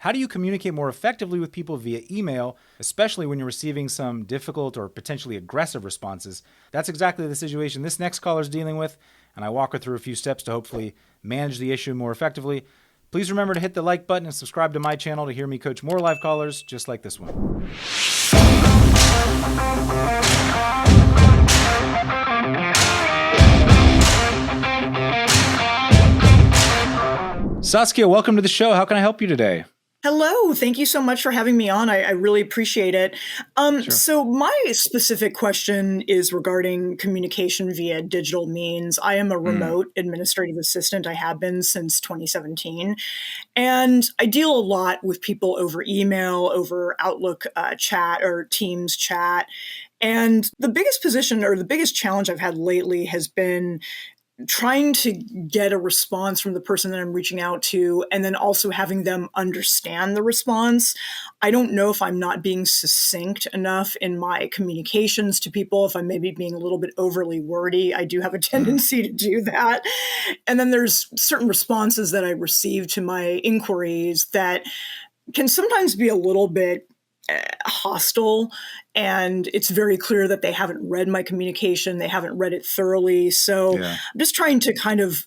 How do you communicate more effectively with people via email, especially when you're receiving some difficult or potentially aggressive responses? That's exactly the situation this next caller is dealing with, and I walk her through a few steps to hopefully manage the issue more effectively. Please remember to hit the like button and subscribe to my channel to hear me coach more live callers just like this one. Saskia, welcome to the show. How can I help you today? Hello. Thank you so much for having me on. I really appreciate it. Sure. So my specific question is regarding communication via digital means. I am a remote administrative assistant. I have been since 2017. And I deal a lot with people over email, over Outlook chat or Teams chat. And the biggest position or the biggest challenge I've had lately has been trying to get a response from the person that I'm reaching out to, and then also having them understand the response. I don't know if I'm not being succinct enough in my communications to people, if I'm maybe being a little bit overly wordy. I do have a tendency to do that. And then there's certain responses that I receive to my inquiries that can sometimes be a little bit hostile, and it's very clear that they haven't read my communication. They haven't read it thoroughly. So I'm just trying to kind of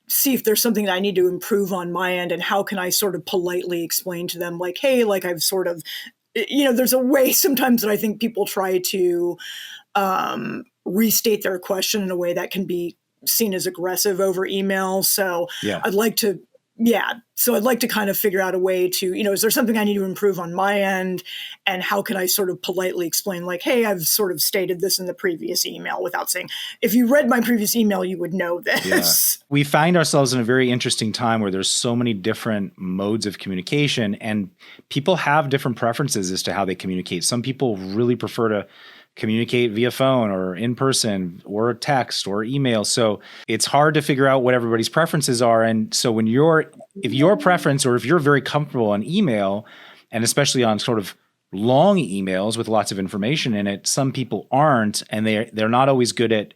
see if there's something that I need to improve on my end, and how can I sort of politely explain to them, like, hey, like I've sort of, there's a way sometimes that I think people try to restate their question in a way that can be seen as aggressive over email. So I'd like to kind of figure out a way to, is there something I need to improve on my end? And how can I sort of politely explain, like, hey, I've sort of stated this in the previous email, without saying, if you read my previous email, you would know this. Yeah. We find ourselves in a very interesting time where there's so many different modes of communication, and people have different preferences as to how they communicate. Some people really prefer to communicate via phone or in person or text or email. So it's hard to figure out what everybody's preferences are. And so if your preference, or if you're very comfortable on email, and especially on sort of long emails with lots of information in it, some people aren't, and they're not always good at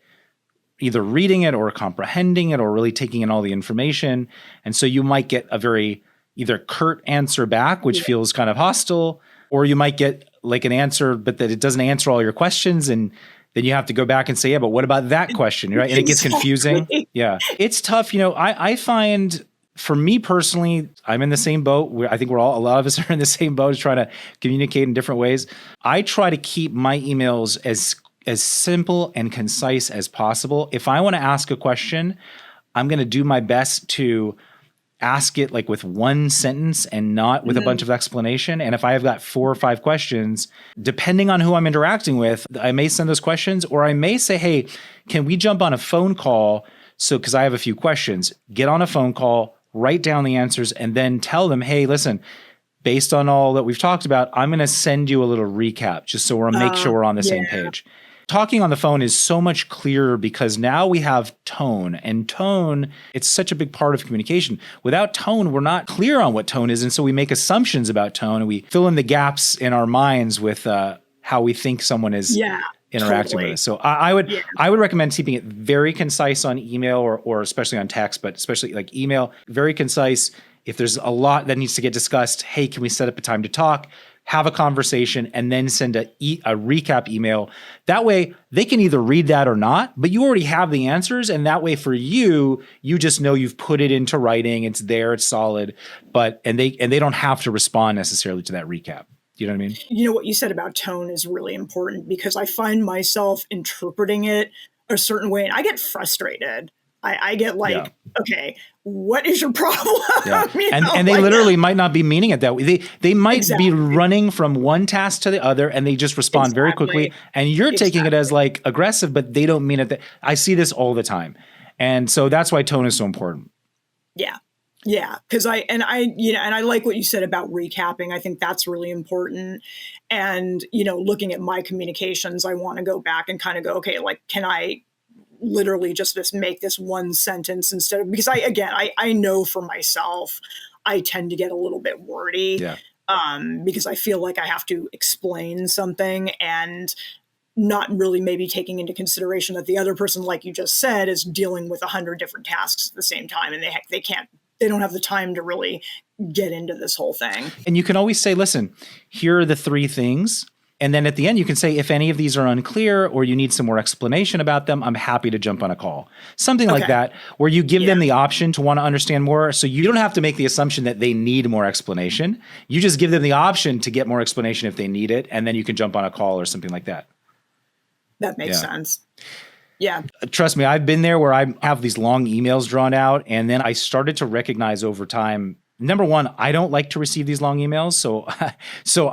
either reading it or comprehending it or really taking in all the information. And so you might get a very either curt answer back, which feels kind of hostile, or you might get like an answer, but that it doesn't answer all your questions. And then you have to go back and say, yeah, but what about that question? Right. And it gets confusing. Yeah. It's tough. I find, for me personally, I'm in the same boat. I think a lot of us are in the same boat, trying to communicate in different ways. I try to keep my emails as simple and concise as possible. If I want to ask a question, I'm going to do my best to ask it like with one sentence and not with a bunch of explanation. And if I have got 4 or 5 questions, depending on who I'm interacting with, I may send those questions, or I may say, hey, can we jump on a phone call? So, because I have a few questions, get on a phone call, write down the answers, and then tell them, hey, listen, based on all that we've talked about, I'm going to send you a little recap just so we'll make sure we're on the same page. Talking on the phone is so much clearer because now we have tone, and tone, it's such a big part of communication. Without tone, we're not clear on what tone is. And so we make assumptions about tone, and we fill in the gaps in our minds with how we think someone is interacting with us. So I would recommend keeping it very concise on email or especially on text, but especially like email, very concise. If there's a lot that needs to get discussed, hey, can we set up a time to talk? Have a conversation, and then send a recap email. That way they can either read that or not, but you already have the answers. And that way for you just know you've put it into writing. It's there, it's solid, and they don't have to respond necessarily to that recap. You know what I mean? What you said about tone is really important, because I find myself interpreting it a certain way and I get frustrated. I get like, okay, what is your problem? Yeah. And they literally might not be meaning it that way. They might be running from one task to the other, and they just respond very quickly. And you're taking it as like aggressive, but they don't mean it. I see this all the time. And so that's why tone is so important. Yeah. Yeah. Cause I like what you said about recapping. I think that's really important. And, looking at my communications, I want to go back and kind of go, okay, like, can I literally just make this one sentence instead of, because I know for myself, I tend to get a little bit wordy because I feel like I have to explain something and not really maybe taking into consideration that the other person, like you just said, is dealing with 100 different tasks at the same time, and they can't they don't have the time to really get into this whole thing. And you can always say, listen, here are the 3 things. And then at the end, you can say, if any of these are unclear or you need some more explanation about them, I'm happy to jump on a call. Something like that, where you give them the option to want to understand more. So you don't have to make the assumption that they need more explanation. You just give them the option to get more explanation if they need it. And then you can jump on a call or something like that. That makes sense. Yeah. Trust me, I've been there where I have these long emails drawn out. And then I started to recognize over time, number one, I don't like to receive these long emails. So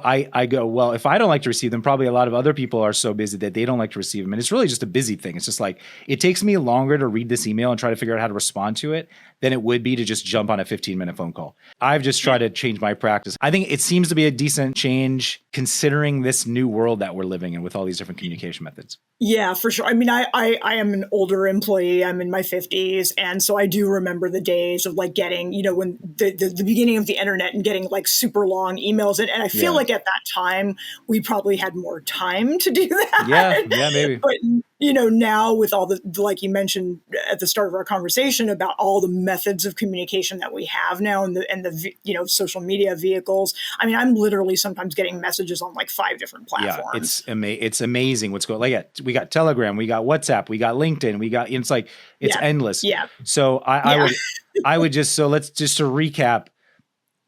I go, well, if I don't like to receive them, probably a lot of other people are so busy that they don't like to receive them. And it's really just a busy thing. It's just like, it takes me longer to read this email and try to figure out how to respond to it than it would be to just jump on a 15-minute phone call. I've just tried to change my practice. I think it seems to be a decent change considering this new world that we're living in with all these different communication methods. Yeah, for sure. I mean, I am an older employee. I'm in my 50s. And so I do remember the days of like getting, when the beginning of the internet and getting like super long emails. And I feel like at that time, we probably had more time to do that. Yeah, maybe. But, now with all the, like you mentioned at the start of our conversation about all the methods of communication that we have now and the social media vehicles. I mean, I'm literally sometimes getting messages on like 5 different platforms. Yeah, it's amazing what's going on. Like, we got Telegram, we got WhatsApp, we got LinkedIn, it's endless. Yeah. So I would just, so let's just to recap,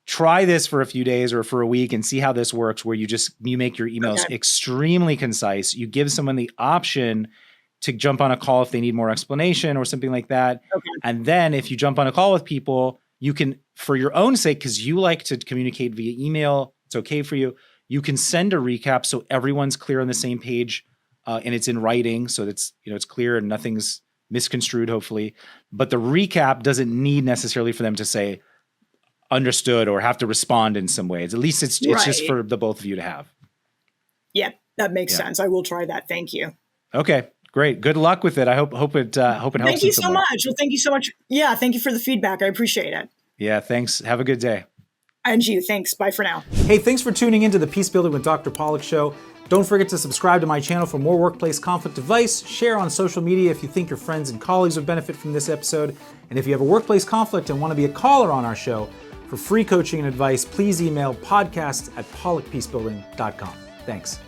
try this for a few days or for a week and see how this works, where you make your emails extremely concise. You give someone the option to jump on a call if they need more explanation or something like that. Okay. And then if you jump on a call with people, you can, for your own sake, because you like to communicate via email, it's okay for you. You can send a recap so everyone's clear on the same page and it's in writing. So that's, it's clear and nothing's misconstrued, hopefully. But the recap doesn't need necessarily for them to say understood or have to respond in some ways. At least it's just for the both of you to have. Yeah, that makes sense. I will try that. Thank you. Okay. Great. Good luck with it. I hope it helps. Thank you so much. Well, thank you so much. Yeah. Thank you for the feedback. I appreciate it. Yeah. Thanks. Have a good day. And you. Thanks. Bye for now. Hey, thanks for tuning into the Peacebuilding with Dr. Pollack show. Don't forget to subscribe to my channel for more workplace conflict advice. Share on social media if you think your friends and colleagues would benefit from this episode. And if you have a workplace conflict and want to be a caller on our show for free coaching and advice, please email podcast@pollackpeacebuilding.com. Thanks.